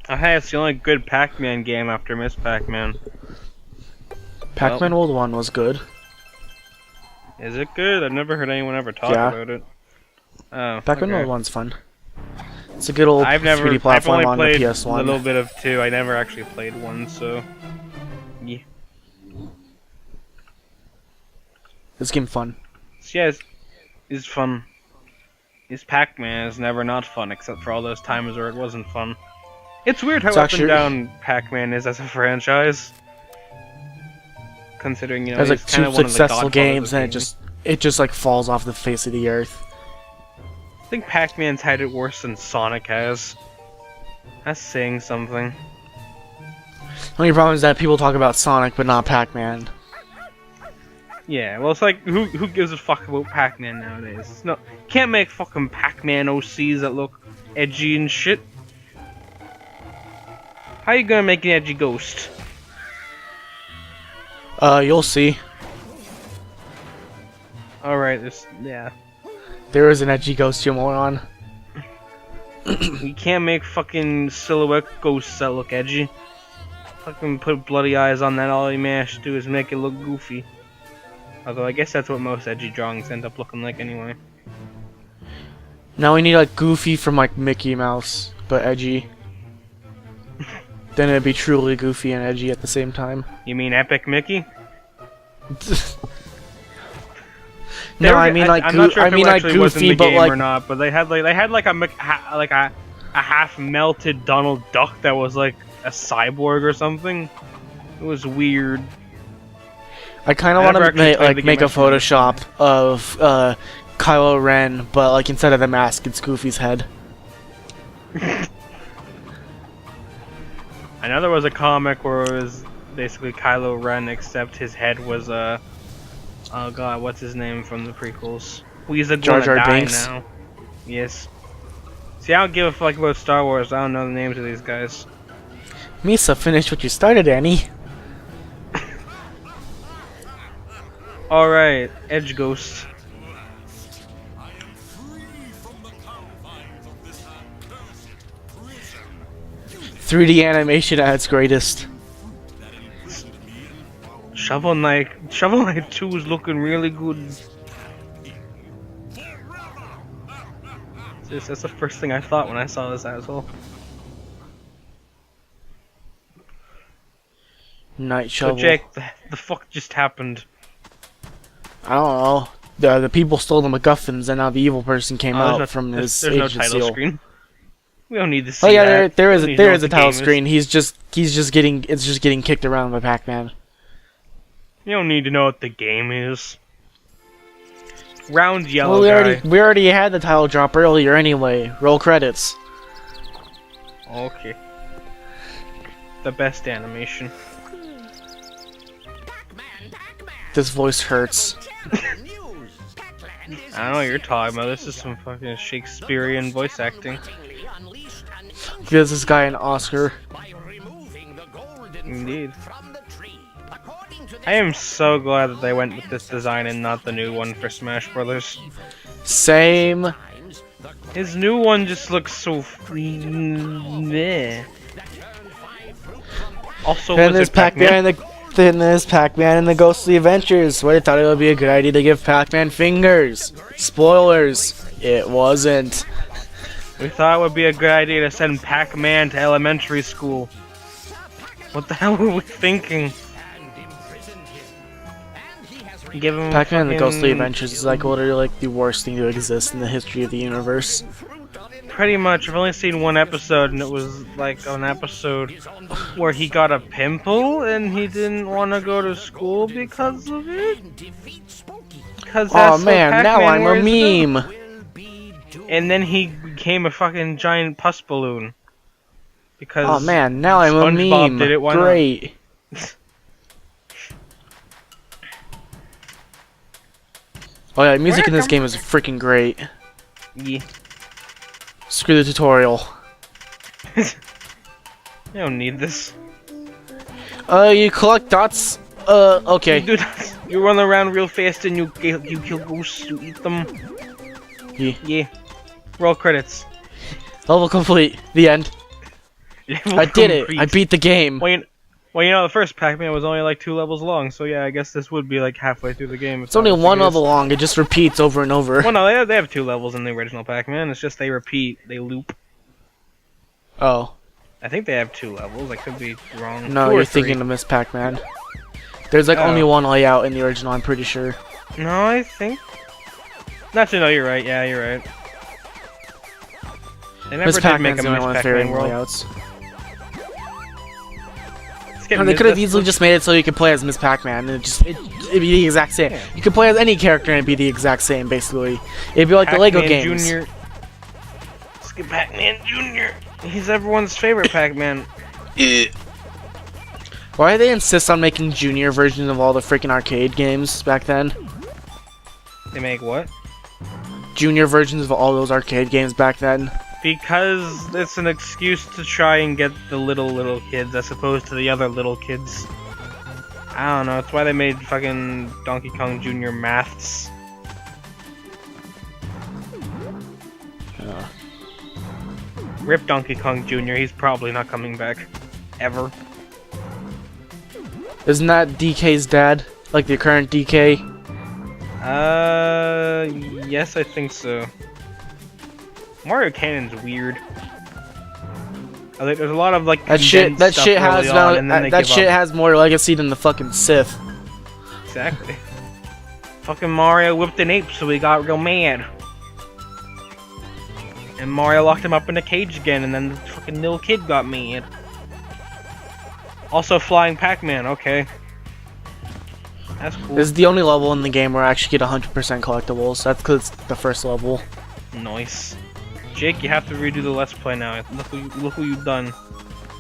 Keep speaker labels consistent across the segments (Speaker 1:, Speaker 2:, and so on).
Speaker 1: Oh, hey, it's the only good Pac-Man game after Miss Pac-Man.
Speaker 2: Pac-Man World 1 was good.
Speaker 1: Is it good? I've never heard anyone ever talk about it. Oh,
Speaker 2: Pac-Man
Speaker 1: okay.
Speaker 2: World 1's fun. It's a good old 3D platform on the PS1.
Speaker 1: A little bit of 2. I never actually played 1, so yeah.
Speaker 2: This game's fun.
Speaker 1: Yeah, it's fun. This Pac-Man is never not fun, except for all those times where it wasn't fun. It's weird how up and down Pac-Man is as a franchise. Considering, you know,
Speaker 2: there's like
Speaker 1: he's kind
Speaker 2: 2
Speaker 1: of one
Speaker 2: successful
Speaker 1: of the
Speaker 2: games and
Speaker 1: games.
Speaker 2: it just like falls off the face of the earth.
Speaker 1: I think Pac-Man's had it worse than Sonic has. That's saying something.
Speaker 2: The only problem is that people talk about Sonic but not Pac-Man.
Speaker 1: Yeah, well, it's like, who gives a fuck about Pac-Man nowadays? It's not, can't make fucking Pac-Man OCs that look edgy and shit. How you gonna make an edgy ghost?
Speaker 2: You'll see.
Speaker 1: Alright, yeah.
Speaker 2: There is an edgy ghost, you moron.
Speaker 1: You can't make fucking silhouette ghosts that look edgy. Fucking put bloody eyes on that, all you manage to do is make it look goofy. Although I guess that's what most edgy drawings end up looking like anyway.
Speaker 2: Now we need like Goofy from like Mickey Mouse, but edgy. Then it'd be truly goofy and edgy at the same time.
Speaker 1: You mean Epic Mickey?
Speaker 2: No, I mean like Goofy, but like
Speaker 1: or not. But they had like a half melted Donald Duck that was like a cyborg or something. It was weird.
Speaker 2: I kind of want to make a Photoshop of Kylo Ren, but like instead of the mask, it's Goofy's head.
Speaker 1: I know there was a comic where it was basically Kylo Ren, except his head was oh god, what's his name from the prequels? Well, he's
Speaker 2: Jar Jar
Speaker 1: die
Speaker 2: Binks.
Speaker 1: now. Yes. See, I don't give a fuck about Star Wars. I don't know the names of these guys.
Speaker 2: Misa, finish what you started, Annie.
Speaker 1: Alright, Edge Ghost.
Speaker 2: 3D animation at its greatest.
Speaker 1: Shovel Knight 2 is looking really good. That's the first thing I thought when I saw this asshole.
Speaker 2: Night Shovel.
Speaker 1: So Jake, the fuck just happened?
Speaker 2: I don't know. The people stole the MacGuffins, and now the evil person came out from his
Speaker 1: There's no
Speaker 2: agent
Speaker 1: title
Speaker 2: seal.
Speaker 1: screen. We don't need to see
Speaker 2: Oh yeah,
Speaker 1: that.
Speaker 2: there is a title screen. It's just getting kicked around by Pac-Man.
Speaker 1: You don't need to know what the game is. Round yellow guy.
Speaker 2: We already had the title drop earlier anyway. Roll credits.
Speaker 1: Okay. The best animation.
Speaker 2: This voice hurts.
Speaker 1: I don't know what you're talking about. This is some fucking Shakespearean voice acting.
Speaker 2: Gives this guy an Oscar.
Speaker 1: Indeed. I am so glad that they went with this design and not the new one for Smash Brothers.
Speaker 2: Same.
Speaker 1: His new one just looks so meh. Also,
Speaker 2: then there's Pac-Man and the Ghostly Adventures. Well, I thought it would be a good idea to give Pac-Man fingers. Spoilers. It wasn't.
Speaker 1: We thought it would be a good idea to send Pac-Man to elementary school. What the hell were we thinking? Give him
Speaker 2: Pac-Man and the Ghostly Adventures is like literally like the worst thing to exist in the history of the universe.
Speaker 1: Pretty much. I've only seen one episode, and it was like an episode where he got a pimple and he didn't want to go to school because of it.
Speaker 2: Oh man, now I'm a meme.
Speaker 1: And then he became a fucking giant pus balloon. Because
Speaker 2: oh man, now I'm a meme.
Speaker 1: Did it, why
Speaker 2: great. Oh yeah, music in this game is freaking great.
Speaker 1: Yeah.
Speaker 2: Screw the tutorial.
Speaker 1: You don't need this.
Speaker 2: You collect dots. Okay.
Speaker 1: You do that. You run around real fast and you kill ghosts. You eat them.
Speaker 2: Yeah.
Speaker 1: Yeah. Roll credits.
Speaker 2: Level complete. The end. I did it. I beat the game.
Speaker 1: Well, you know, the first Pac-Man was only like 2 levels long, so yeah, I guess this would be like halfway through the game.
Speaker 2: It's only 1 level long. It just repeats over and over.
Speaker 1: Well, no, they have 2 levels in the original Pac-Man. It's just they repeat, they loop.
Speaker 2: Oh.
Speaker 1: I think they have 2 levels. I could be wrong.
Speaker 2: No, you're thinking of Miss Pac-Man. There's like only 1 layout in the original, I'm pretty sure.
Speaker 1: No, I think... Actually, no, you're right. Yeah, you're right. They never
Speaker 2: Miss
Speaker 1: did make
Speaker 2: Pac-Man's
Speaker 1: a
Speaker 2: the only
Speaker 1: Miss
Speaker 2: one with
Speaker 1: Pac-Man
Speaker 2: varying
Speaker 1: World.
Speaker 2: layouts. They could have easily just made it so you could play as Miss Pac-Man, and it'd be the exact same. Yeah. You could play as any character and it'd be the exact same, basically. It'd be like the Lego games.
Speaker 1: Jr. Skip Pac-Man Jr. He's everyone's favorite Pac-Man.
Speaker 2: Why did they insist on making junior versions of all the freaking arcade games back then?
Speaker 1: They make what?
Speaker 2: Junior versions of all those arcade games back then.
Speaker 1: Because it's an excuse to try and get the little kids as opposed to the other little kids. I don't know, that's why they made fucking Donkey Kong Jr. Maths. Rip Donkey Kong Jr., he's probably not coming back. Ever.
Speaker 2: Isn't that DK's dad? Like the current DK?
Speaker 1: Yes, I think so. Mario Canon's weird. I think there's a lot of like
Speaker 2: that shit has more legacy than the fucking Sith.
Speaker 1: Exactly. Fucking Mario whipped an ape, so he got real mad. And Mario locked him up in a cage again, and then the fucking little kid got mad. Also, flying Pac-Man. Okay. That's cool.
Speaker 2: This is the only level in the game where I actually get 100% collectibles. That's because it's the first level.
Speaker 1: Nice. Jake, you have to redo the Let's Play now. Look who you've done.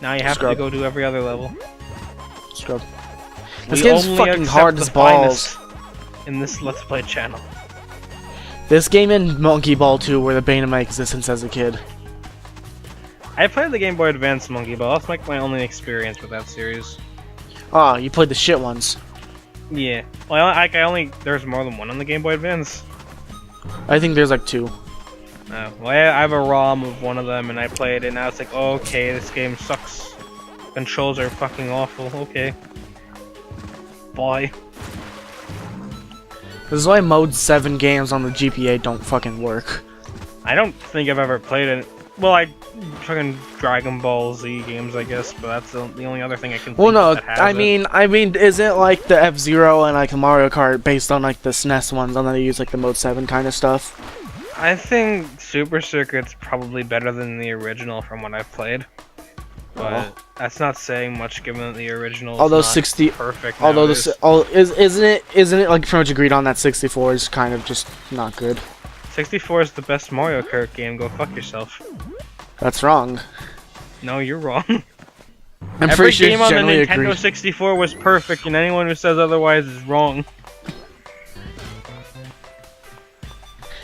Speaker 1: Now you have to go do every other level.
Speaker 2: Scrub. This game's fucking hard as balls.
Speaker 1: In this Let's Play channel.
Speaker 2: This game and Monkey Ball 2 were the bane of my existence as a kid.
Speaker 1: I played the Game Boy Advance Monkey Ball. That's like my only experience with that series.
Speaker 2: Oh, you played the shit ones.
Speaker 1: Yeah. Well, there's more than one on the Game Boy Advance.
Speaker 2: I think there's like 2.
Speaker 1: Oh, well, I have a ROM of one of them, and I played it, and now it's like, oh, okay, this game sucks. Controls are fucking awful. Okay. Bye.
Speaker 2: This is why Mode 7 games on the GPA don't fucking work.
Speaker 1: I don't think I've ever played it. Well, fucking Dragon Ball Z games, I guess, but that's the only other thing I can think that has
Speaker 2: I mean, isn't like the F-Zero and like the Mario Kart based on like the SNES ones, and then they use like the Mode 7 kind of stuff?
Speaker 1: I think Super Circuit's probably better than the original from what I've played. But that's not saying much given that the original is not perfect.
Speaker 2: Isn't it like pretty much agreed on that 64 is kind of just not good?
Speaker 1: 64 is the best Mario Kart game. Go fuck yourself.
Speaker 2: That's wrong.
Speaker 1: No, you're wrong.
Speaker 2: Every game on the
Speaker 1: Nintendo 64 was perfect, and anyone who says otherwise is wrong.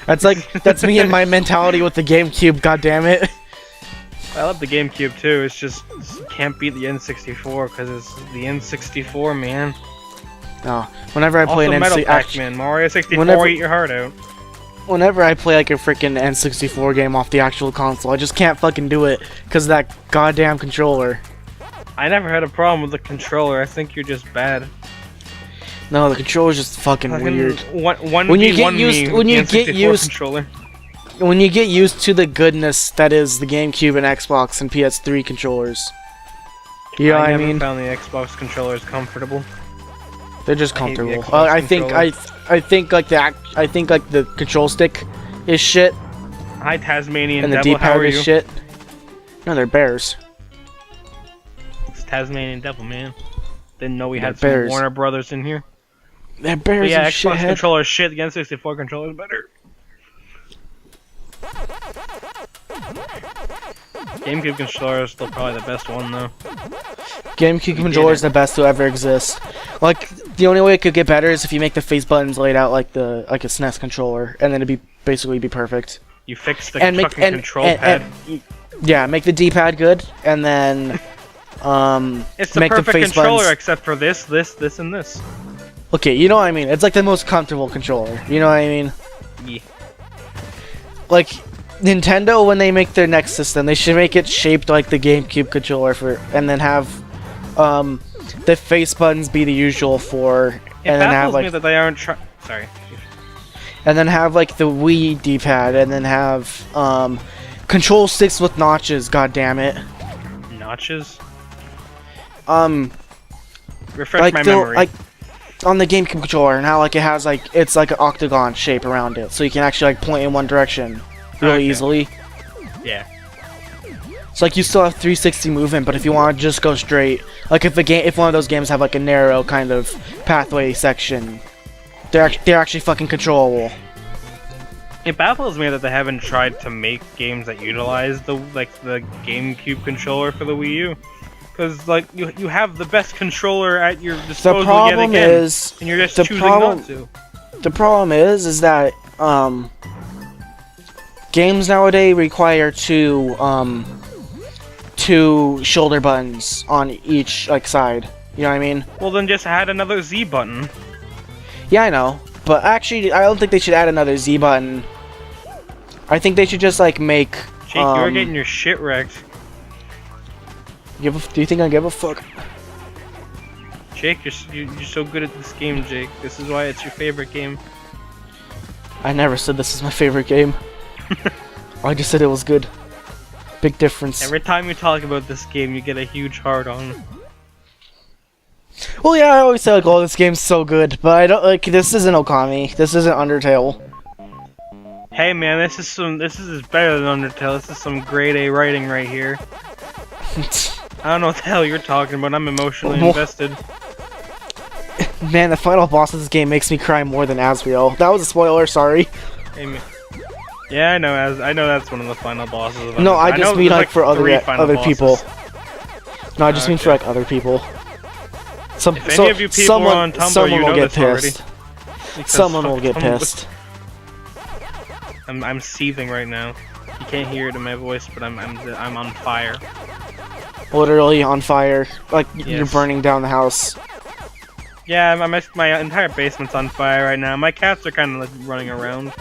Speaker 2: That's me and my mentality with the GameCube. God damn it!
Speaker 1: I love the GameCube too. It's just you can't beat the N64 because it's the N64, man.
Speaker 2: No, whenever I play an
Speaker 1: Metal Pac-Man, Mario 64, eat your heart out.
Speaker 2: Whenever I play like a freaking N64 game off the actual console, I just can't fucking do it because of that goddamn controller.
Speaker 1: I never had a problem with the controller. I think you're just bad.
Speaker 2: No, the controller's just fucking weird.
Speaker 1: When you get
Speaker 2: used to the goodness that is the GameCube and Xbox and PS3 controllers. You know what I mean?
Speaker 1: I never found the Xbox controllers comfortable.
Speaker 2: They're just comfortable. I think like the control stick is shit.
Speaker 1: Hi Tasmanian
Speaker 2: and the
Speaker 1: Devil,
Speaker 2: D-pad is shit. No, they're bears.
Speaker 1: It's Tasmanian Devil, man. Didn't know we had some Warner Brothers in here.
Speaker 2: They're bears.
Speaker 1: Yeah, Xbox controller shit. The N64 controller is better. GameCube controller is still probably the best one though.
Speaker 2: GameCube controller is the best to ever exist. Like the only way it could get better is if you make the face buttons laid out like a SNES controller, and then it'd basically be perfect.
Speaker 1: You fix the fucking control pad.
Speaker 2: Yeah, make the D-pad good, and then
Speaker 1: it's the perfect controller except for this, and this.
Speaker 2: Okay, you know what I mean. It's like the most comfortable controller. You know what I mean?
Speaker 1: Yeah.
Speaker 2: Like Nintendo, when they make their next system, they should make it shaped like the GameCube controller and then have the face buttons be the usual
Speaker 1: It
Speaker 2: and then have
Speaker 1: baffles me that they aren't sorry.
Speaker 2: and then have like the Wii D-pad, and then have control sticks with notches. God damn it!
Speaker 1: Notches?
Speaker 2: Refresh
Speaker 1: my memory.
Speaker 2: Like on the GameCube controller, and how like it has like it's like an octagon shape around it, so you can actually like point in one direction really easily.
Speaker 1: Yeah.
Speaker 2: It's like you still have 360 movement, but if you want to just go straight, like if one of those games have like a narrow kind of pathway section, they're actually fucking controllable.
Speaker 1: It baffles me that they haven't tried to make games that utilize the GameCube controller for the Wii U, because like you have the best controller at your disposal
Speaker 2: The problem
Speaker 1: yet again,
Speaker 2: is,
Speaker 1: and you're just choosing not to.
Speaker 2: The problem is that games nowadays require two shoulder buttons on each like side. You know what I mean?
Speaker 1: Well, then just add another Z button.
Speaker 2: Yeah, I know. But actually, I don't think they should add another Z button. I think they should just like make.
Speaker 1: Jake, you're getting your shit wrecked.
Speaker 2: Do you think I give a fuck?
Speaker 1: Jake, you're so good at this game, Jake. This is why it's your favorite game.
Speaker 2: I never said this is my favorite game. I just said it was good. Big difference.
Speaker 1: Every time you talk about this game, you get a huge hard on.
Speaker 2: Well, yeah, I always say like, "Oh, this game's so good," but I don't like. This isn't Okami. This isn't Undertale.
Speaker 1: Hey, man, this is better than Undertale. This is some grade A writing right here. I don't know what the hell you're talking about. I'm emotionally invested.
Speaker 2: Man, the final boss of this game makes me cry more than Asriel. That was a spoiler. Sorry.
Speaker 1: Hey, man. Yeah, I know that's one of the final bosses. Of
Speaker 2: No, I just mean like for other people. No, I just mean for like other people.
Speaker 1: If any of you people are on Tumblr, you know this already.
Speaker 2: Someone will get pissed.
Speaker 1: I'm seething right now. You can't hear it in my voice, but I'm on fire.
Speaker 2: Literally on fire, like
Speaker 1: yes.
Speaker 2: You're burning down the house.
Speaker 1: Yeah, my entire basement's on fire right now. My cats are kind of like running around.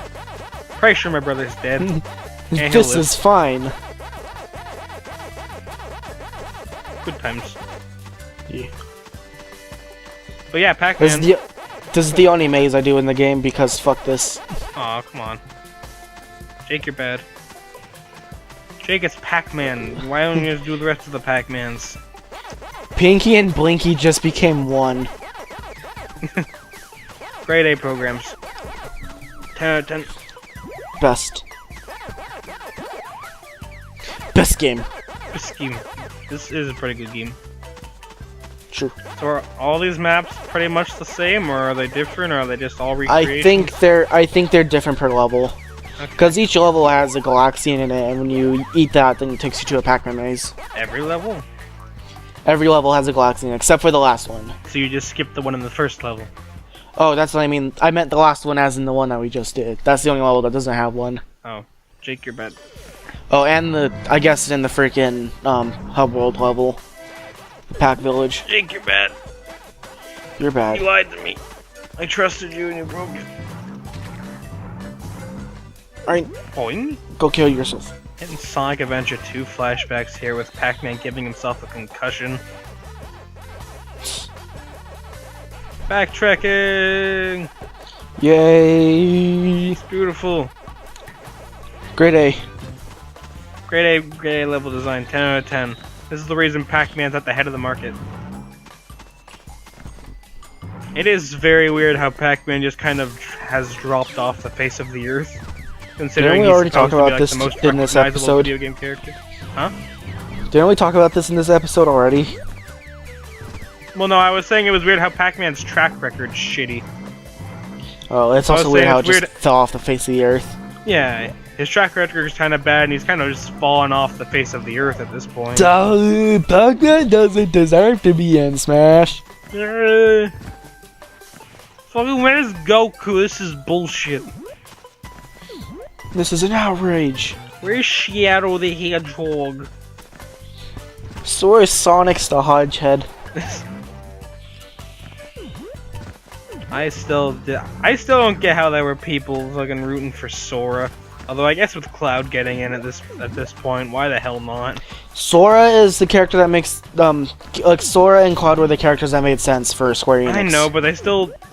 Speaker 1: Pretty sure my brother's dead.
Speaker 2: This is fine.
Speaker 1: Good times.
Speaker 2: Yeah.
Speaker 1: But yeah, Pac-Man.
Speaker 2: This is the only maze I do in the game because fuck this.
Speaker 1: Aw, come on. Jake, you're bad. Jake, it's Pac-Man. Why don't you just do the rest of the Pac-Mans?
Speaker 2: Pinky and Blinky just became one.
Speaker 1: Grade A programs. 10 out of 10.
Speaker 2: Best. Best game.
Speaker 1: Best game. This is a pretty good game.
Speaker 2: True.
Speaker 1: So are all these maps pretty much the same, or are they different, or are they just all recreations?
Speaker 2: I think they're different per level. Because each level has a Galaxian in it, and when you eat that, then it takes you to a Pac-Man maze.
Speaker 1: Every level?
Speaker 2: Every level has a Galaxian, except for the last one.
Speaker 1: So you just skipped the one in the first level?
Speaker 2: Oh, that's what I mean. I meant the last one as in the one that we just did. That's the only level that doesn't have one.
Speaker 1: Oh. Jake, you're bad.
Speaker 2: Oh, and I guess in the freaking Hub World level. Pac Village.
Speaker 1: Jake, you're bad.
Speaker 2: You're bad.
Speaker 1: You lied to me. I trusted you and you broke it.
Speaker 2: Alright.
Speaker 1: Boing.
Speaker 2: Go kill yourself.
Speaker 1: Getting Sonic Adventure 2 flashbacks here with Pac-Man giving himself a concussion. Backtracking!
Speaker 2: Yay!
Speaker 1: It's beautiful.
Speaker 2: Grade A.
Speaker 1: Grade A level design, 10 out of 10. This is the reason Pac-Man's at the head of the market. It is very weird how Pac-Man just kind of has dropped off the face of the earth. Considering
Speaker 2: Didn't we already talk about this in this episode?
Speaker 1: Video game character. Huh?
Speaker 2: Didn't we talk about this in this episode already?
Speaker 1: Well, no, I was saying it was weird how Pac-Man's track record's shitty.
Speaker 2: Oh, it's also weird how it just fell off the face of the earth.
Speaker 1: Yeah, his track record is kind of bad, and he's kind of just fallen off the face of the earth at this point.
Speaker 2: Pac-Man doesn't deserve to be in Smash.
Speaker 1: Fucking where's Goku? This is bullshit.
Speaker 2: This is an outrage.
Speaker 1: Where's Shadow the Hedgehog?
Speaker 2: So is Sonic's the Hodgehead. I
Speaker 1: still don't get how there were people fucking rooting for Sora. Although I guess with Cloud getting in at this point, why the hell not?
Speaker 2: Sora is the character that makes like Sora and Cloud were the characters that made sense for Square Enix.
Speaker 1: I know, but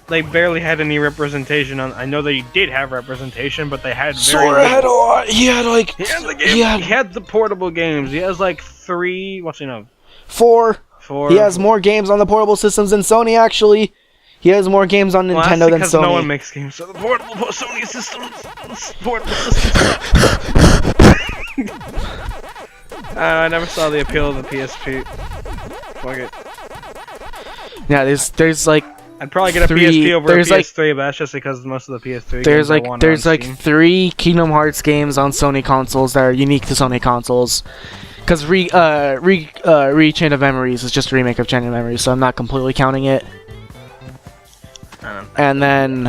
Speaker 1: they barely had any representation on. I know they did have representation, but they had very
Speaker 2: Sora had a lot. He had like
Speaker 1: he had the portable games. He has like 3. What's he know?
Speaker 2: 4.
Speaker 1: 4.
Speaker 2: He has more games on the portable systems than Sony actually. He has more games on Nintendo than Sony.
Speaker 1: No one makes games, so the portable Sony systems. Portable systems. I never saw the appeal of the PSP. Fuck it.
Speaker 2: Yeah, there's like.
Speaker 1: I'd probably get a PSP over a PS3, but that's just because most of the PS3 games
Speaker 2: there's like 3 Kingdom Hearts games on Sony consoles that are unique to Sony consoles. Because Chain of Memories is just a remake of Chain of Memories, so I'm not completely counting it. And then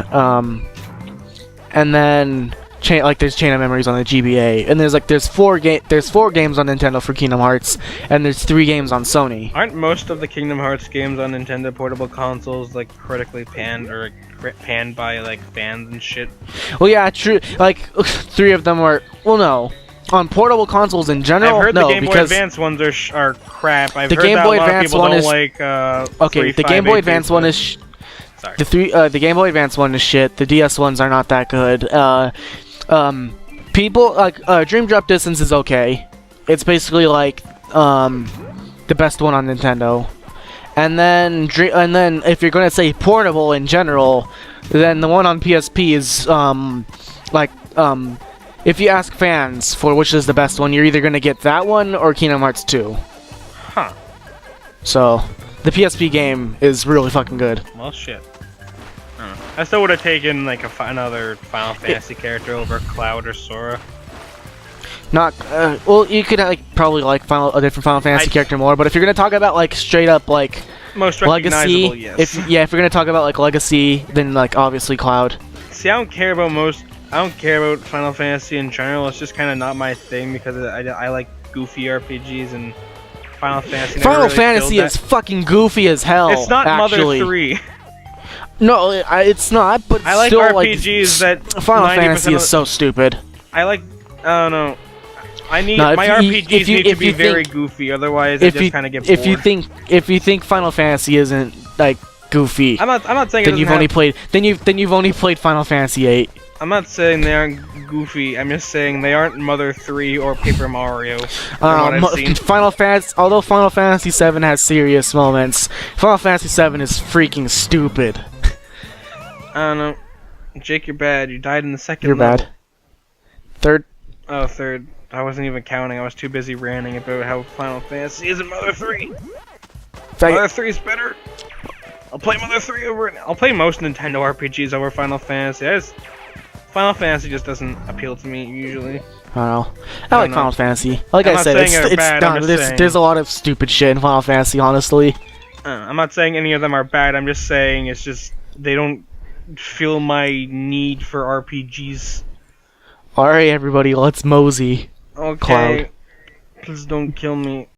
Speaker 2: there's Chain of Memories on the GBA, and there's 4 games on Nintendo for Kingdom Hearts, and there's 3 games on Sony.
Speaker 1: Aren't most of the Kingdom Hearts games on Nintendo portable consoles like critically panned or panned by like fans and shit?
Speaker 2: Well, yeah, true. Like 3 of them are. Well, no. On portable consoles in general,
Speaker 1: I've heard
Speaker 2: no,
Speaker 1: the Game Boy
Speaker 2: because
Speaker 1: Advance ones are crap. I've
Speaker 2: the
Speaker 1: heard
Speaker 2: Game
Speaker 1: that
Speaker 2: Boy
Speaker 1: a lot
Speaker 2: Advance
Speaker 1: of people
Speaker 2: one
Speaker 1: don't
Speaker 2: is
Speaker 1: like.
Speaker 2: Okay, the Game Boy Advance one is.
Speaker 1: Sorry.
Speaker 2: The Game Boy Advance one is shit. The DS ones are not that good. People like Dream Drop Distance is okay. It's basically like the best one on Nintendo. And then if you're gonna say portable in general, then the one on PSP is if you ask fans for which is the best one, you're either gonna get that one or Kingdom Hearts 2.
Speaker 1: Huh.
Speaker 2: So the PSP game is really fucking good.
Speaker 1: Well, shit. I still would have taken like another Final Fantasy character over Cloud or Sora.
Speaker 2: Not well, you could probably like a different Final Fantasy character more, but if you're gonna talk about like straight up like
Speaker 1: most
Speaker 2: legacy,
Speaker 1: recognizable, yes.
Speaker 2: if you're gonna talk about like legacy, then like obviously Cloud.
Speaker 1: See, I don't care about Final Fantasy in general. It's just kind of not my thing because I like goofy RPGs and Final Fantasy.
Speaker 2: Final Fantasy is fucking goofy as hell.
Speaker 1: It's not
Speaker 2: actually.
Speaker 1: Mother 3.
Speaker 2: No, it's not. But
Speaker 1: I like
Speaker 2: still,
Speaker 1: RPGs
Speaker 2: like,
Speaker 1: that
Speaker 2: Final Fantasy is so stupid.
Speaker 1: I don't know. My RPGs need to be very goofy, otherwise I just kind of get bored.
Speaker 2: If you think Final Fantasy isn't like goofy,
Speaker 1: I'm not saying
Speaker 2: then you've only played Final Fantasy 8.
Speaker 1: I'm not saying they aren't goofy. I'm just saying they aren't Mother 3 or Paper Mario.
Speaker 2: Final Fantasy, although Final Fantasy 7 has serious moments, Final Fantasy 7 is freaking stupid.
Speaker 1: I don't know. Jake, you're bad. You died in the second
Speaker 2: You're
Speaker 1: level.
Speaker 2: bad. Third.
Speaker 1: Oh, third. I wasn't even counting. I was too busy ranting about how Final Fantasy isn't Mother 3. Mother 3 is better. I'll play Mother 3 over it. I'll play most Nintendo RPGs over Final Fantasy. Final Fantasy just doesn't appeal to me usually.
Speaker 2: I don't know. I like Final Fantasy. Like I said, there's a lot of stupid shit in Final Fantasy, honestly.
Speaker 1: I'm not saying any of them are bad. I'm just saying it's just they don't feel my need for RPGs.
Speaker 2: Alright, everybody, let's mosey.
Speaker 1: Okay.
Speaker 2: Cloud.
Speaker 1: Please don't kill me.